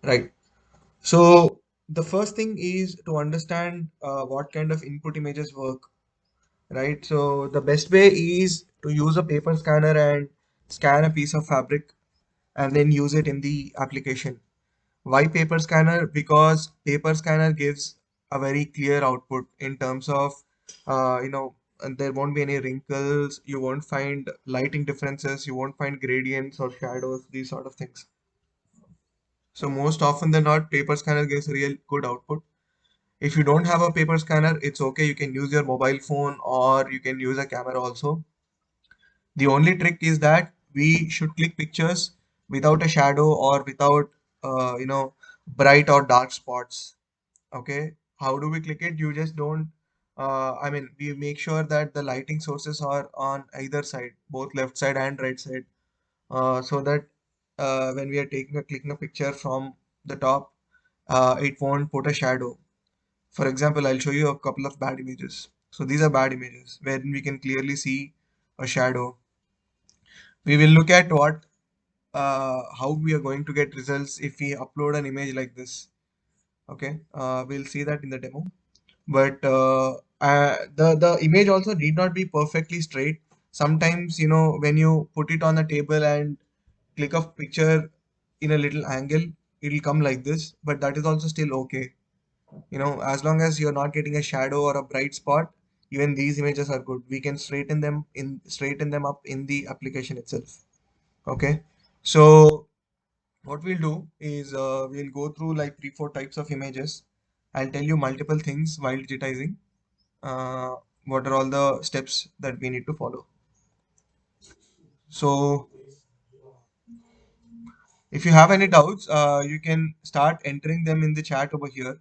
right? So the first thing is to understand what kind of input images work, right? So the best way is to use a paper scanner and scan a piece of fabric and then use it in the application. Why paper scanner? Because paper scanner gives a very clear output in terms of, and there won't be any wrinkles, you won't find lighting differences, you won't find gradients or shadows, these sort of things. So most often than not, paper scanner gives a real good output. If you don't have a paper scanner, it's okay. You can use your mobile phone or you can use a camera also. The only trick is that we should click pictures without a shadow or without, bright or dark spots. Okay. How do we click it? You just don't, we make sure that the lighting sources are on either side, both left side and right side, so that when we are clicking a picture from the top, it won't put a shadow. For example, I'll show you a couple of bad images. So these are bad images where we can clearly see a shadow. We will look at how we are going to get results if we upload an image like this. Okay, we'll see that in the demo. But the image also need not be perfectly straight. Sometimes, when you put it on a table and click a picture in a little angle, it'll come like this, but that is also still okay. As long as you're not getting a shadow or a bright spot, even these images are good. We can straighten them up in the application itself. Okay. So what we'll do is we'll go through like three, four types of images. I'll tell you multiple things while digitizing. Uh, what are all the steps that we need to follow? So if you have any doubts, you can start entering them in the chat over here.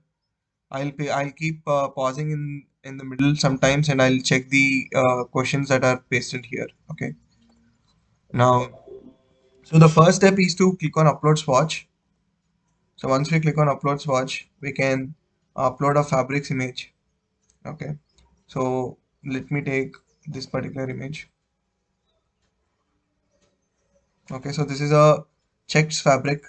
I'll keep pausing in the middle sometimes, and I'll check the questions that are pasted here. Okay. Now, so the first step is to click on Upload Swatch. So once we click on Upload Swatch, we can upload a fabrics image. Okay. So let me take this particular image. Okay. So this is a checked fabric.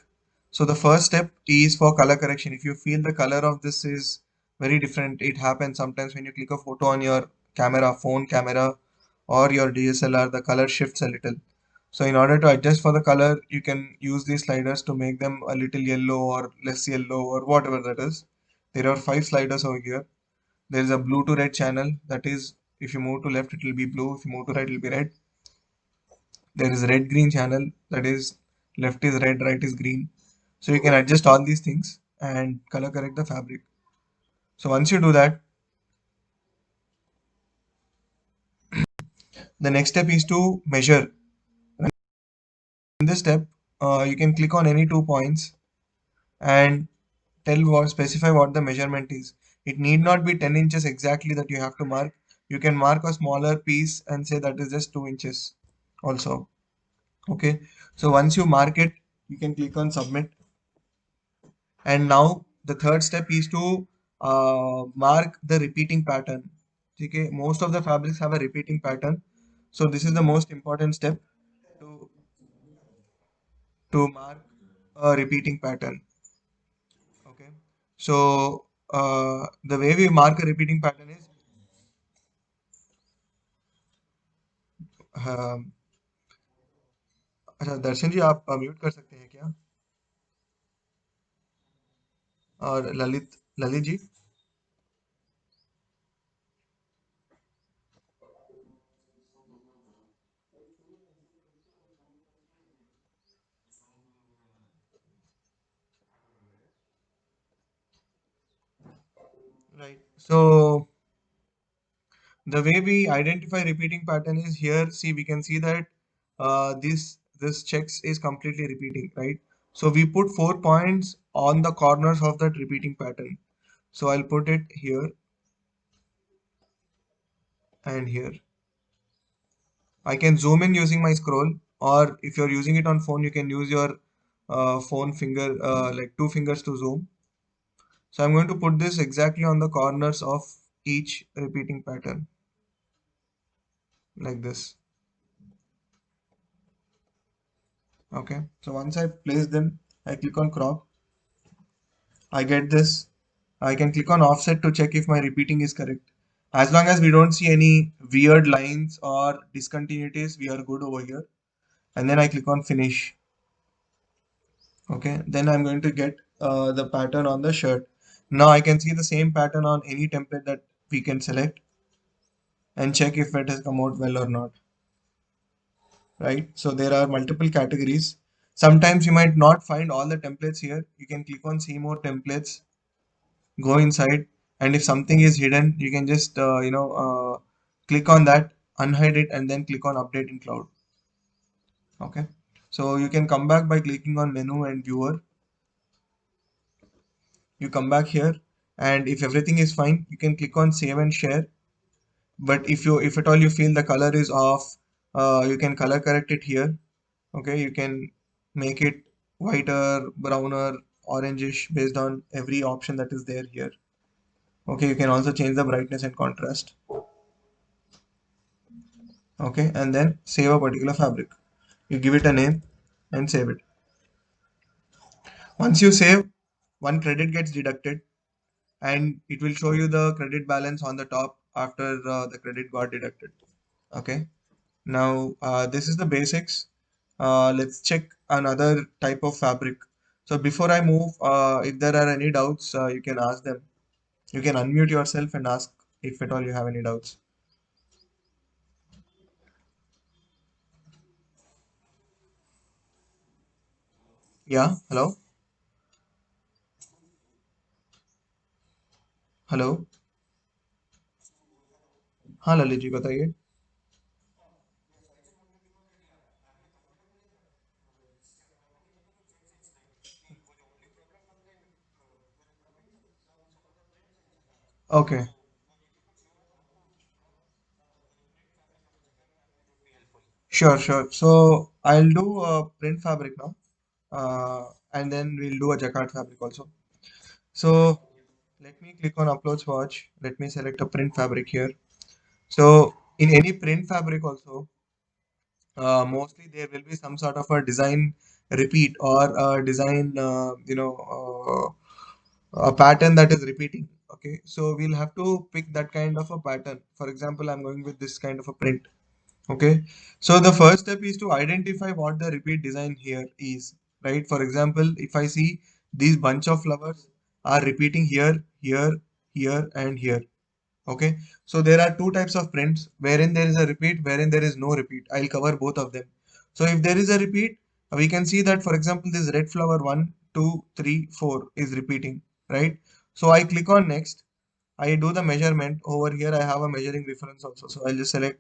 So the first step is for color correction. If you feel the color of this is very different, it happens sometimes when you click a photo on your camera, phone camera, or your DSLR, the color shifts a little. So in order to adjust for the color, you can use these sliders to make them a little yellow or less yellow or whatever that is. There are five sliders over here. There is a blue to red channel. That is, if you move to left, it will be blue. If you move to right, it will be red. There is red green channel. That is, left is red, right is green. So you can adjust all these things and color correct the fabric. So once you do that, the next step is to measure. In this step, you can click on any 2 points and specify what the measurement is. It need not be 10 inches exactly that you have to mark. You can mark a smaller piece and say that is just 2 inches also. Okay. So once you mark it, you can click on submit. And now the third step is to mark the repeating pattern. Okay. Most of the fabrics have a repeating pattern. So this is the most important step to, to mark a repeating pattern. Okay. So the way we mark a repeating pattern is um, अच्छा दर्शन जी आप mute कर सकते हैं क्या और Lalit Lalit ji right so the way we identify repeating pattern is here. See, we can see that this checks is completely repeating, right? So we put 4 points on the corners of that repeating pattern. So I'll put it here and here. I can zoom in using my scroll, or if you're using it on phone, you can use your phone finger, like two fingers to zoom. So I'm going to put this exactly on the corners of each repeating pattern, like this. Okay. So once I place them, I click on crop. I get this. I can click on offset to check if my repeating is correct. As long as we don't see any weird lines or discontinuities, we are good over here. And then I click on finish. Okay, then I'm going to get the pattern on the shirt. Now I can see the same pattern on any template that we can select and check if it has come out well or not. Right? So there are multiple categories. Sometimes you might not find all the templates here. You can click on see more templates, go inside, and if something is hidden, you can just click on that, unhide it, and then click on update in cloud. Okay. So you can come back by clicking on menu and viewer. You come back here, and if everything is fine, you can click on save and share. But if at all you feel the color is off, you can color correct it here. Okay, you can make it whiter, browner, orangish based on every option that is there here. Okay, you can also change the brightness and contrast. Okay, and then save a particular fabric. You give it a name and save it. Once you save, one credit gets deducted and it will show you the credit balance on the top after the credit got deducted. Okay, now this is the basics. Let's check another type of fabric. So before I move, if there are any doubts, you can ask them. You can unmute yourself and ask if at all you have any doubts. Yeah, hello, hello. हाँ ललित जी बताइए. Okay, sure. So I'll do a print fabric now, and then we'll do a jacquard fabric also. So let me click on upload swatch. Let me select a print fabric here. So in any print fabric also, mostly there will be some sort of a design repeat or a design, a pattern that is repeating. Okay, so we'll have to pick that kind of a pattern. For example, I'm going with this kind of a print. Okay, so the first step is to identify what the repeat design here is, right? For example, if I see these bunch of flowers are repeating here, here, and here. Okay, so there are two types of prints wherein there is a repeat, wherein there is no repeat. I'll cover both of them. So if there is a repeat, we can see that, for example, this red flower 1, 2, 3, 4 is repeating, right? So I click on next. I do the measurement. Over here I have a measuring reference also. So I'll just select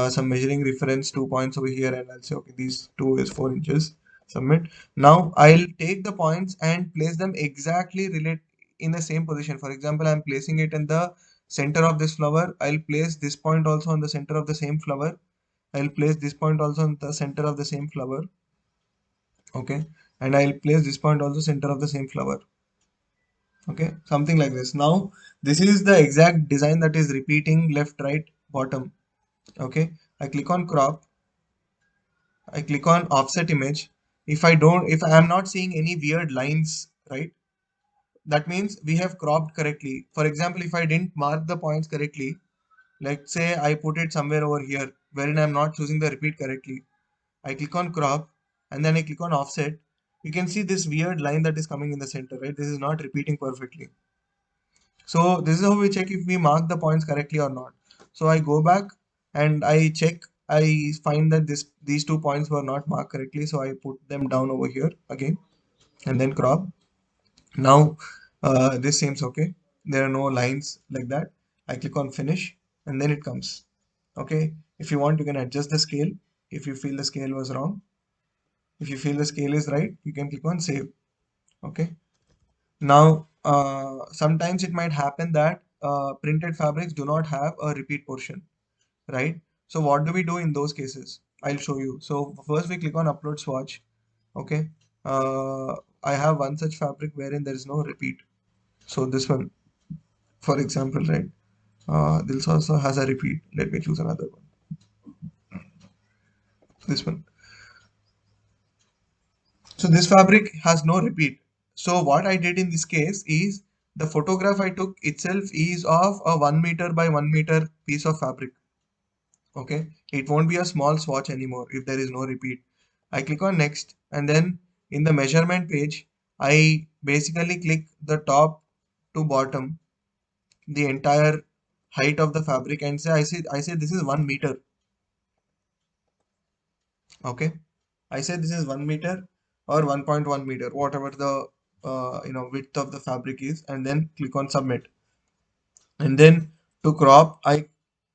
some measuring reference 2 points over here and I'll say okay, these two is 4 inches. Submit. Now I'll take the points and place them exactly relate in the same position. For example, I'm placing it in the center of this flower. I'll place this point also on the center of the same flower. I'll place this point also in the center of the same flower. Okay, and I'll place this point also center of the same flower. Okay, something like this. Now this is the exact design that is repeating left, right, bottom. Okay, I click on crop. I click on offset image. If I am not seeing any weird lines, right, that means we have cropped correctly. For example, if I didn't mark the points correctly, like say I put it somewhere over here wherein I'm not choosing the repeat correctly, I click on crop and then I click on offset. You can see this weird line that is coming in the center, right? This is not repeating perfectly. So this is how we check if we mark the points correctly or not. So I go back and I check. I find that these 2 points were not marked correctly, so I put them down over here again and then crop. Now this seems okay. There are no lines like that. I click on finish and then it comes. Okay. If you want, you can adjust the scale. If you feel the scale was wrong, if you feel the scale is right, you can click on save. Okay. Now, sometimes it might happen that printed fabrics do not have a repeat portion, right? So what do we do in those cases? I'll show you. So first we click on upload swatch. Okay. Uh, I have one such fabric wherein there is no repeat. So this one, for example, right? This also has a repeat. Let me choose another one. This one. So this fabric has no repeat. So what I did in this case is the photograph I took itself is of a 1 meter by 1 meter piece of fabric. Okay, it won't be a small swatch anymore if there is no repeat. I click on next, and then in the measurement page, I basically click the top to bottom, the entire height of the fabric, and I say this is 1 meter. Okay, I say this is 1 meter or 1.1 meter, whatever the width of the fabric is, and then click on submit. And then to crop, I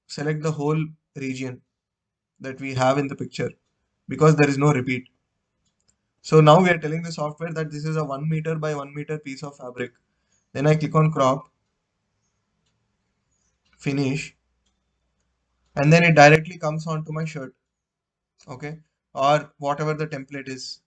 select the whole region that we have in the picture because there is no repeat. So now we are telling the software that this is a 1 meter by 1 meter piece of fabric. Then I click on crop, finish, and then it directly comes onto my shirt. Okay, or whatever the template is,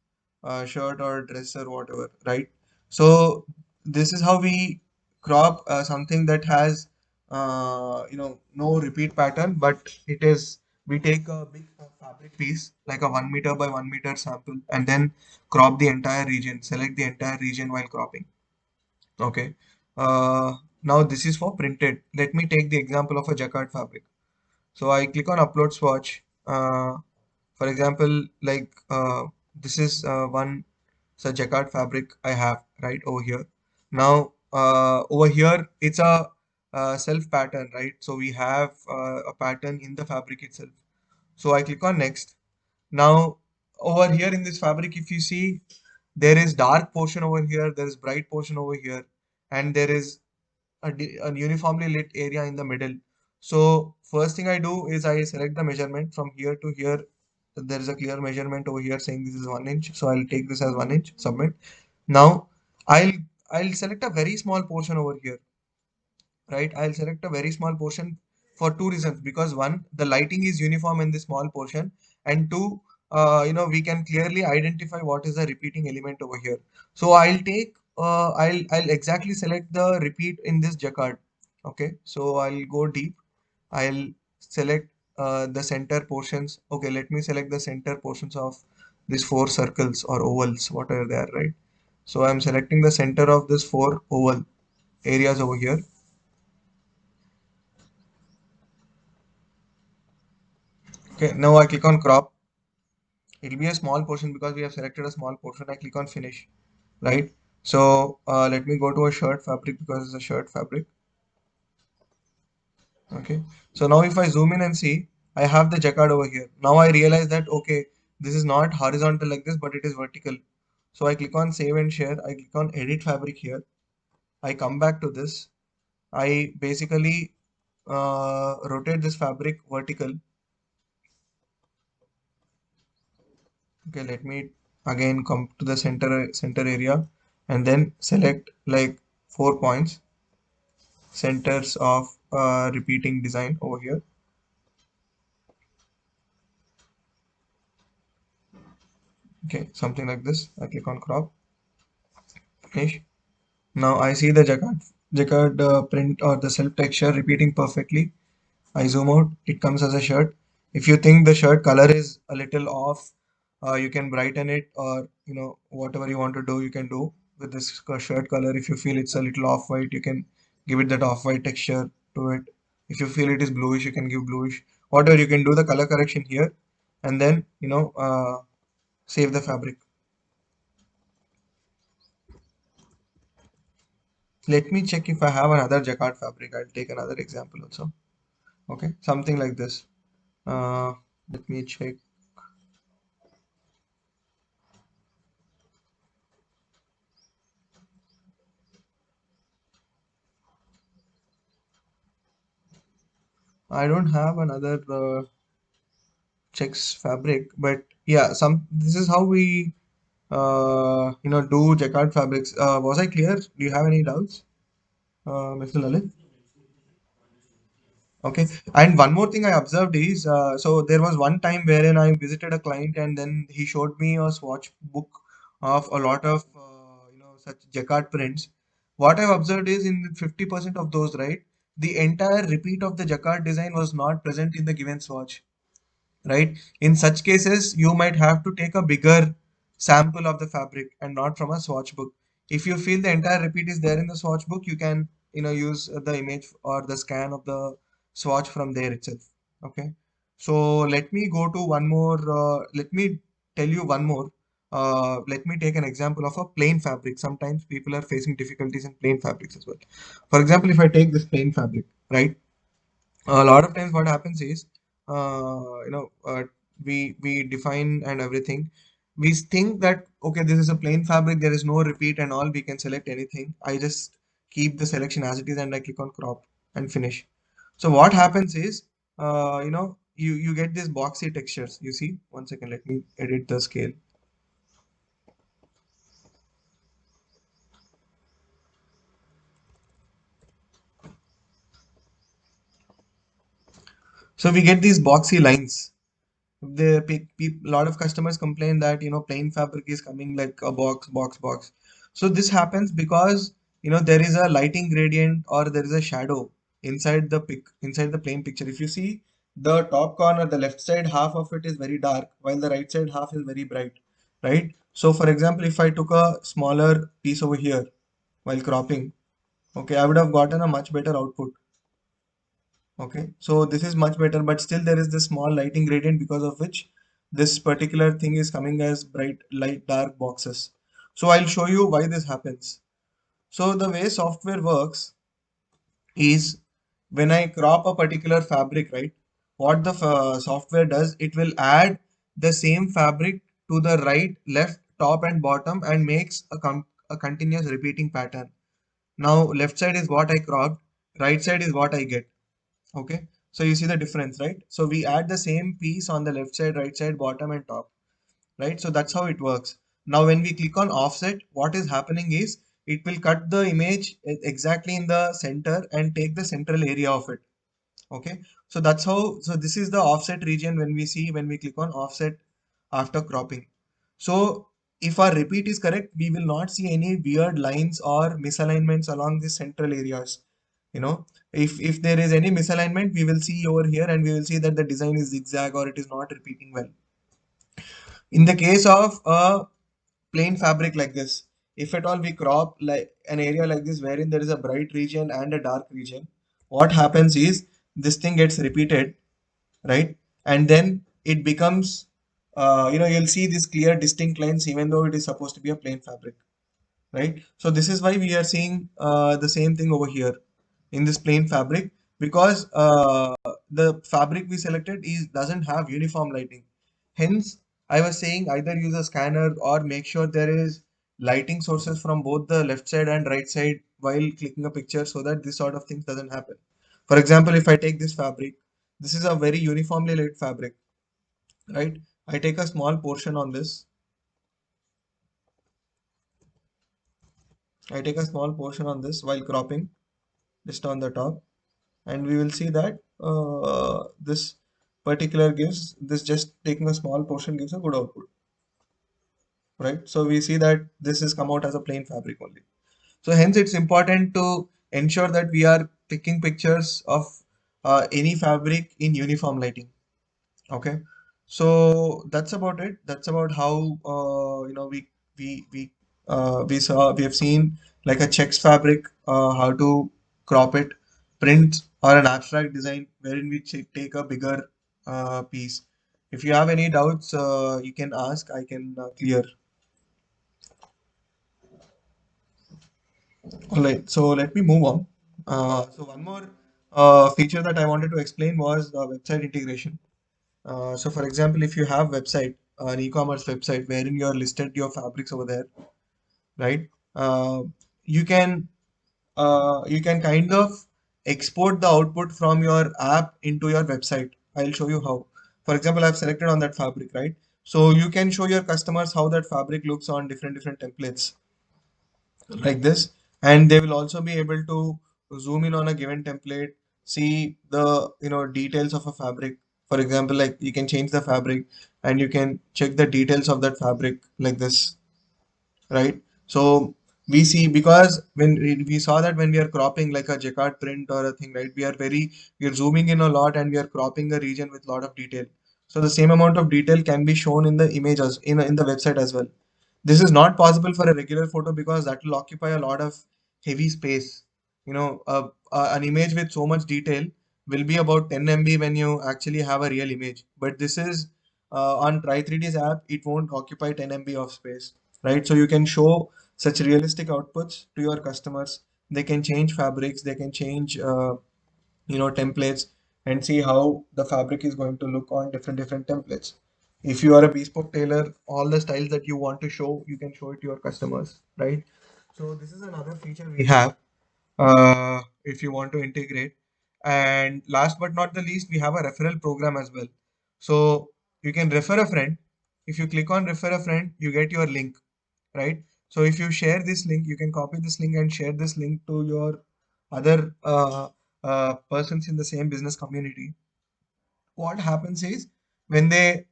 shirt or dress or whatever, right? So this is how we crop something that has no repeat pattern, but it is we take a big fabric piece like a 1 meter by 1 meter sample and then crop the entire region, select the entire region while cropping. Okay, uh, now this is for printed. Let me take the example of a jacquard fabric. So I click on upload swatch. For example, like this is one such jacquard fabric I have right over here. Now over here it's a self pattern, right? So we have a pattern in the fabric itself. So I click on next. Now over here in this fabric, if you see, there is dark portion over here, there is bright portion over here, and there is a uniformly lit area in the middle. So first thing I do is I select the measurement from here to here. There is a clear measurement over here saying this is 1 inch. So I'll take this as 1 inch, submit. Now I'll I'll select a very small portion over here, right? I'll select a very small portion for two reasons. Because one, the lighting is uniform in this small portion, and two, we can clearly identify what is the repeating element over here. So I'll exactly select the repeat in this jacquard. Okay, so I'll go deep. I'll select the center portions. Okay, let me select the center portions of these four circles or ovals, whatever they are, right? So I'm selecting the center of this four oval areas over here. Okay, now I click on crop. It will be a small portion because we have selected a small portion. I click on finish, right? So let me go to a shirt fabric because it's a shirt fabric. Okay, so now if I zoom in and see, I have the jacquard over here. Now I realize that, okay, this is not horizontal like this, but it is vertical. So I click on save and share. I click on edit fabric here. I come back to this. I basically rotate this fabric vertical. Okay, let me again come to the center area and then select like 4 points, centers of repeating design over here. Okay, something like this. I click on crop, finish. Now I see the jacquard print or the self texture repeating perfectly. I zoom out, it comes as a shirt. If you think the shirt color is a little off, you can brighten it, or whatever you want to do, you can do with this shirt color. If you feel it's a little off white, you can give it that off white texture to it. If you feel it is bluish, you can give bluish. Whatever, you can do the color correction here, and then save the fabric. Let me check if I have another jacquard fabric. I'll take another example also. Okay, something like this. Uh, Let me check. I don't have another checks fabric, but yeah, some this is how we do jacquard fabrics. Was I clear? Do you have any doubts, Mr. Lalit? Okay. And one more thing I observed is, so there was one time wherein I visited a client and then he showed me a swatch book of a lot of, such jacquard prints. What I've observed is in 50% of those, right, the entire repeat of the jacquard design was not present in the given swatch, right? In such cases, you might have to take a bigger sample of the fabric and not from a swatch book. If you feel the entire repeat is there in the swatch book, you can use the image or the scan of the swatch from there itself. Okay. So let me go to one more. Let me tell you one more. Let me take an example of a plain fabric. Sometimes people are facing difficulties in plain fabrics as well. For example, if I take this plain fabric, right? A lot of times what happens is, uh, you know, uh, we define and everything. We think that okay, this is a plain fabric. There is no repeat and all. We can select anything. I just keep the selection as it is and I click on crop and finish. So what happens is, you get these boxy textures. You see, one second, let me edit the scale. So we get these boxy lines. A lot of customers complain that plain fabric is coming like a box. So this happens because there is a lighting gradient or there is a shadow inside the plain picture. If you see the top corner, the left side half of it is very dark while the right side half is very bright, right? So for example, if I took a smaller piece over here while cropping, okay, I would have gotten a much better output. Okay, so this is much better, but still there is this small lighting gradient because of which this particular thing is coming as bright, light, dark boxes. So I'll show you why this happens. So the way software works is when I crop a particular fabric, right? What the software does, it will add the same fabric to the right, left, top, and bottom and makes a continuous repeating pattern. Now, left side is what I cropped, right side is what I get. Okay, so you see the difference, right? So we add the same piece on the left side, right side, bottom and top, right? So that's how it works. Now when we click on offset, what is happening is it will cut the image exactly in the center and take the central area of it. Okay, so that's how, so this is the offset region when we click on offset after cropping. So if our repeat is correct, we will not see any weird lines or misalignments along the central areas. You know, if there is any misalignment, we will see over here and we will see that the design is zigzag or it is not repeating well. In the case of a plain fabric like this, if at all we crop like an area like this wherein there is a bright region and a dark region, what happens is this thing gets repeated, right? And then it becomes, you'll see this clear distinct lines even though it is supposed to be a plain fabric, right? So this is why we are seeing the same thing over here in this plain fabric, because the fabric we selected is doesn't have uniform lighting. Hence, I was saying either use a scanner or make sure there is lighting sources from both the left side and right side while clicking a picture so that this sort of things doesn't happen. For example, if I take this fabric, this is a very uniformly lit fabric, right? I take a small portion on this. I take a small portion on this while cropping just on the top, and we will see that this particular gives this, just taking a small portion gives a good output, right? So we see that this is come out as a plain fabric only. So hence it's important to ensure that we are taking pictures of any fabric in uniform lighting. Okay, so that's about it. That's about how we have seen like a checks fabric, how to crop it, print or an abstract design wherein we take a bigger piece. If you have any doubts, you can ask. I can clear. All right. So let me move on. So one more feature that I wanted to explain was website integration. So for example, if you have website, an e-commerce website wherein you are listed your fabrics over there, right? Uh, you can you can kind of export the output from your app into your website. I'll show you how. For example, I've selected on that fabric, right? So you can show your customers how that fabric looks on different templates like this, and they will also be able to zoom in on a given template, see the details of a fabric. For example, like you can change the fabric and you can check the details of that fabric like this, right? So we see, because when we saw that when we are cropping like a jacquard print or a thing, right, we are zooming in a lot and we are cropping a region with a lot of detail. So the same amount of detail can be shown in the image as in the website as well. This is not possible for a regular photo because that will occupy a lot of heavy space. An image with so much detail will be about 10 MB when you actually have a real image. But this is on Try3D's app, it won't occupy 10 MB of space, right? So you can show such realistic outputs to your customers. They can change fabrics, they can change templates, and see how the fabric is going to look on different templates. If you are a bespoke tailor, all the styles that you want to show, you can show it to your customers, right? So this is another feature we have, if you want to integrate. And last but not the least, we have a referral program as well. So you can refer a friend. If you click on refer a friend, you get your link, right? So if you share this link, you can copy this link and share this link to your other persons in the same business community. What happens is, when they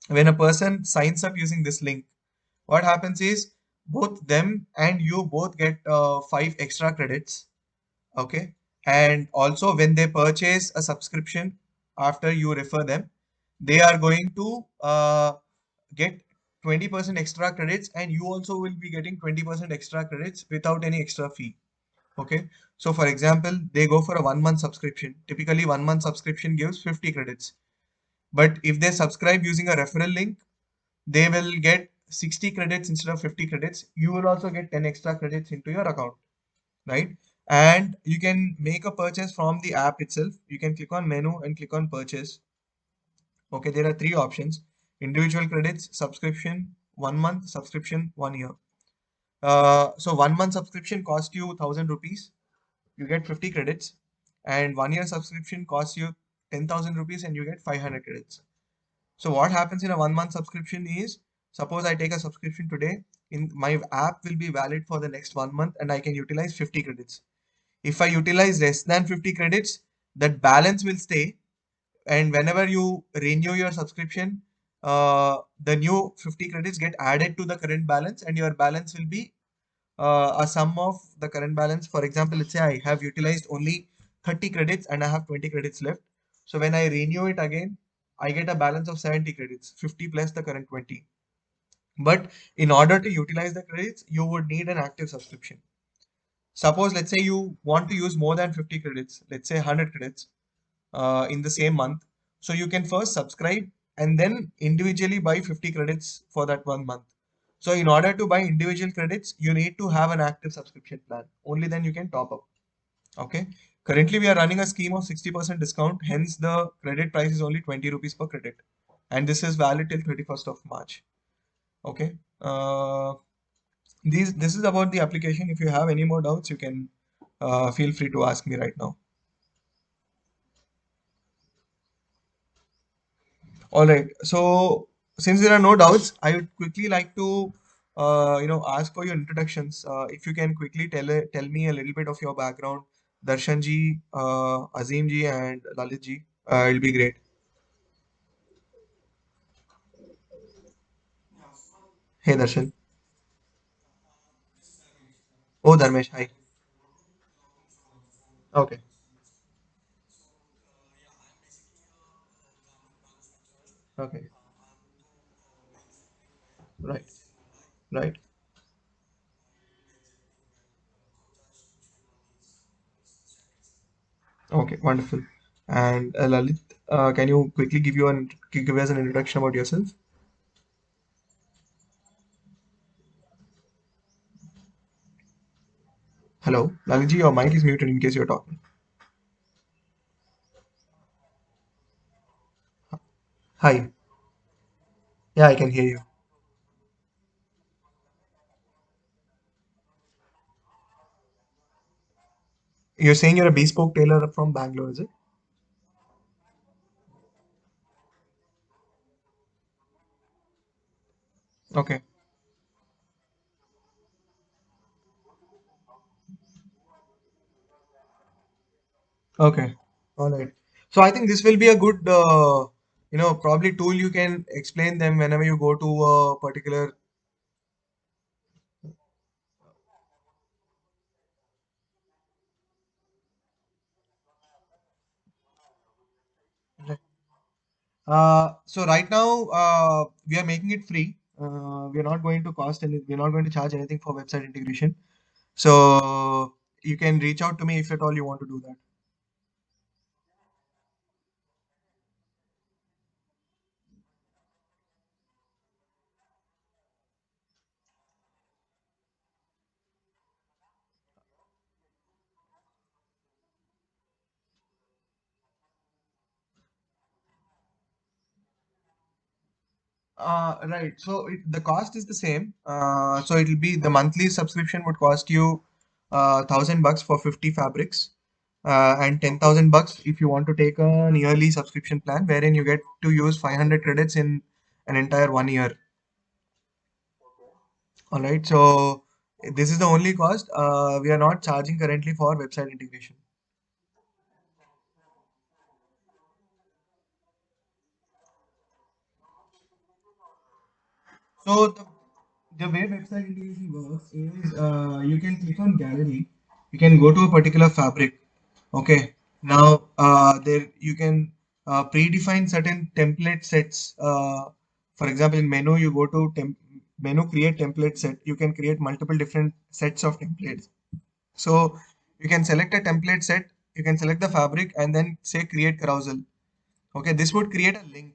when a person signs up using this link, what happens is both them and you both get 5 extra credits. Okay. And also, when they purchase a subscription after you refer them, they are going to get 20% extra credits, and you also will be getting 20% extra credits without any extra fee. Okay. So for example, they go for a 1 month subscription. Typically, 1 month subscription gives 50 credits. But if they subscribe using a referral link, they will get 60 credits instead of 50 credits. You will also get 10 extra credits into your account, right? And you can make a purchase from the app itself. You can click on menu and click on purchase. Okay, there are three options: individual credits, subscription, 1 month, subscription, 1 year. So 1 month subscription costs you 1,000 rupees. You get 50 credits, and 1 year subscription costs you 10,000 rupees, and you get 500 credits. So what happens in a 1 month subscription is, suppose I take a subscription today, in my app will be valid for the next 1 month, and I can utilize 50 credits. If I utilize less than 50 credits, that balance will stay. And whenever you renew your subscription, the new 50 credits get added to the current balance, and your balance will be a sum of the current balance. For example, let's say I have utilized only 30 credits and I have 20 credits left. So when I renew it again, I get a balance of 70 credits, 50 plus the current 20. But in order to utilize the credits, you would need an active subscription. Suppose, let's say you want to use more than 50 credits, let's say 100 credits in the same month. So you can first subscribe and then individually buy 50 credits for that 1 month. So in order to buy individual credits, you need to have an active subscription plan. Only then you can top up. Okay. Currently, we are running a scheme of 60% discount. Hence, the credit price is only 20 rupees per credit. And this is valid till 31st of March. Okay. This is about the application. If you have any more doubts, you can feel free to ask me right now. All right. So since there are no doubts, I would quickly like to ask for your introductions. If you can quickly tell me a little bit of your background, Darshan ji, Azim ji, and Lalit ji. It'll be great. Hey Darshan. Oh Dharmesh, hi. Okay. Okay. Right. Right. Okay. Wonderful. And Lalit, can you quickly give us an introduction about yourself? Hello, Lalit ji, your mic is muted in case you're talking. Hi. Yeah, I can hear you. You're saying you're a bespoke tailor from Bangalore, is it? Okay. Okay. All right. So I think this will be a good, probably tool you can explain them whenever you go to a particular. So right now, we are making it free. we're not going to cost any, we're not going to charge anything for website integration. So you can reach out to me if at all you want to do that. Right. So the cost is the same. So it'll be the monthly subscription would cost you $1,000 for 50 fabrics, and $10,000 if you want to take an yearly subscription plan, wherein you get to use 500 credits in an entire 1 year. All right. So this is the only cost. We are not charging currently for website integration. So the way website integration works is you can click on gallery, you can go to a particular fabric. Okay. Now there you can predefine certain template sets. For example, in menu you go to menu create template set. You can create multiple different sets of templates. So you can select a template set, you can select the fabric and then say create carousel. Okay, this would create a link.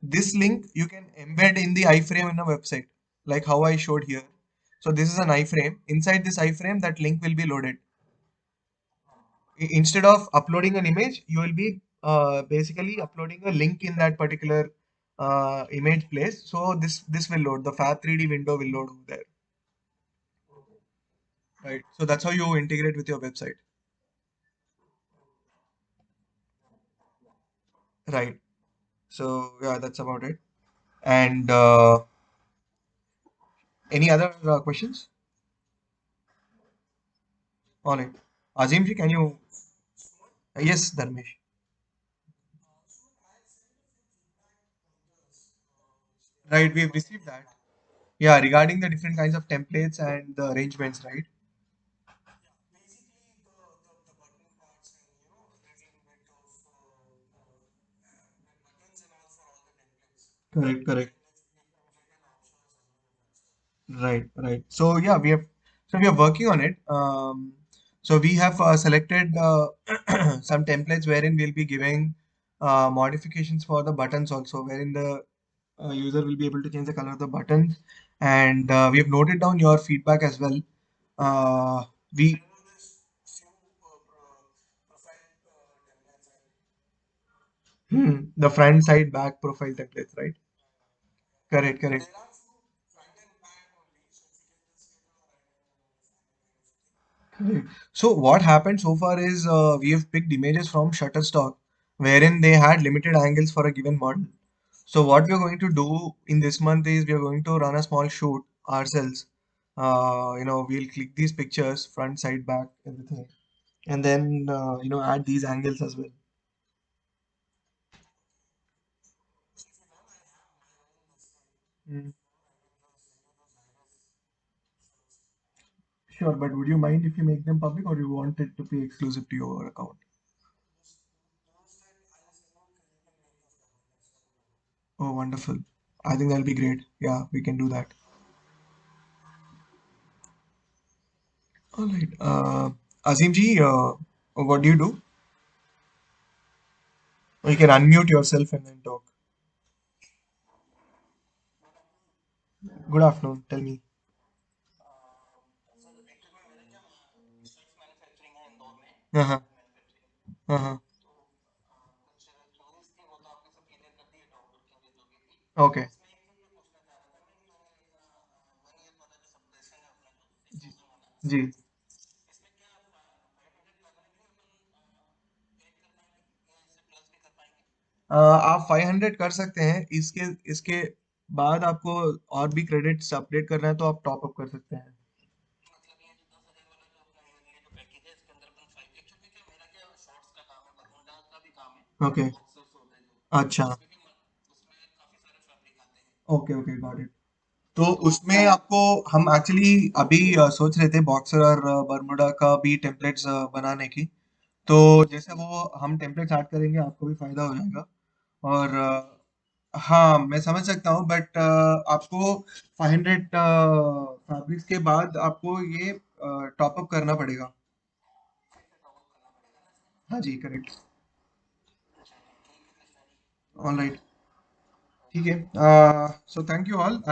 This link you can embed in the iframe in a website, like how I showed here. So this is an iframe. Inside this iframe, that link will be loaded. Instead of uploading an image, you will be basically uploading a link in that particular image place. So this will load. The Fab 3D window will load over there. Right. So that's how you integrate with your website. Right. So yeah, that's about it. And any other questions? All right. Azim ji, can you? Yes, Dharmesh. Right, we've received that. Yeah, regarding the different kinds of templates and the arrangements, right? Correct, correct. Right, right. So yeah, we are working on it. So we have selected some templates wherein we'll be giving modifications for the buttons also, wherein the user will be able to change the color of the buttons. And we have noted down your feedback as well. We the front side back profile templates, right? Correct, correct. Correct. So what happened so far is we have picked images from Shutterstock, wherein they had limited angles for a given model. So what we are going to do in this month is we are going to run a small shoot ourselves. We'll click these pictures, front, side, back, everything, and then add these angles as well. Mm. Sure, but would you mind if you make them public, or you want it to be exclusive to your account? Oh, wonderful. I think that'll be great. Yeah, we can do that. All right. Azim ji, what do you do? Or you can unmute yourself and then talk. Good afternoon. Tell me. Uh-huh. Uh-huh. Okay. जी आप 500 कर सकते हैं इसके इसके बाद आपको और भी क्रेडिट्स अपडेट करना है तो आप टॉप अप कर सकते हैं. ओके. अच्छा. Okay okay got it. तो उसमें आपको हम एक्चुअली अभी सोच रहे थे बॉक्सर और बरमुडा का भी टेम्पलेट्स बनाने की. तो जैसे वो हम टेम्पलेट्स ऐड करेंगे आपको भी फायदा हो जाएगा. और हाँ मैं समझ सकता हूँ, बट आपको 500 फैब्रिक्स के बाद आपको ये टॉप अप करना पड़ेगा। हाँ जी, करेक्ट। All right. ठीक है, सो थैंक यू ऑल।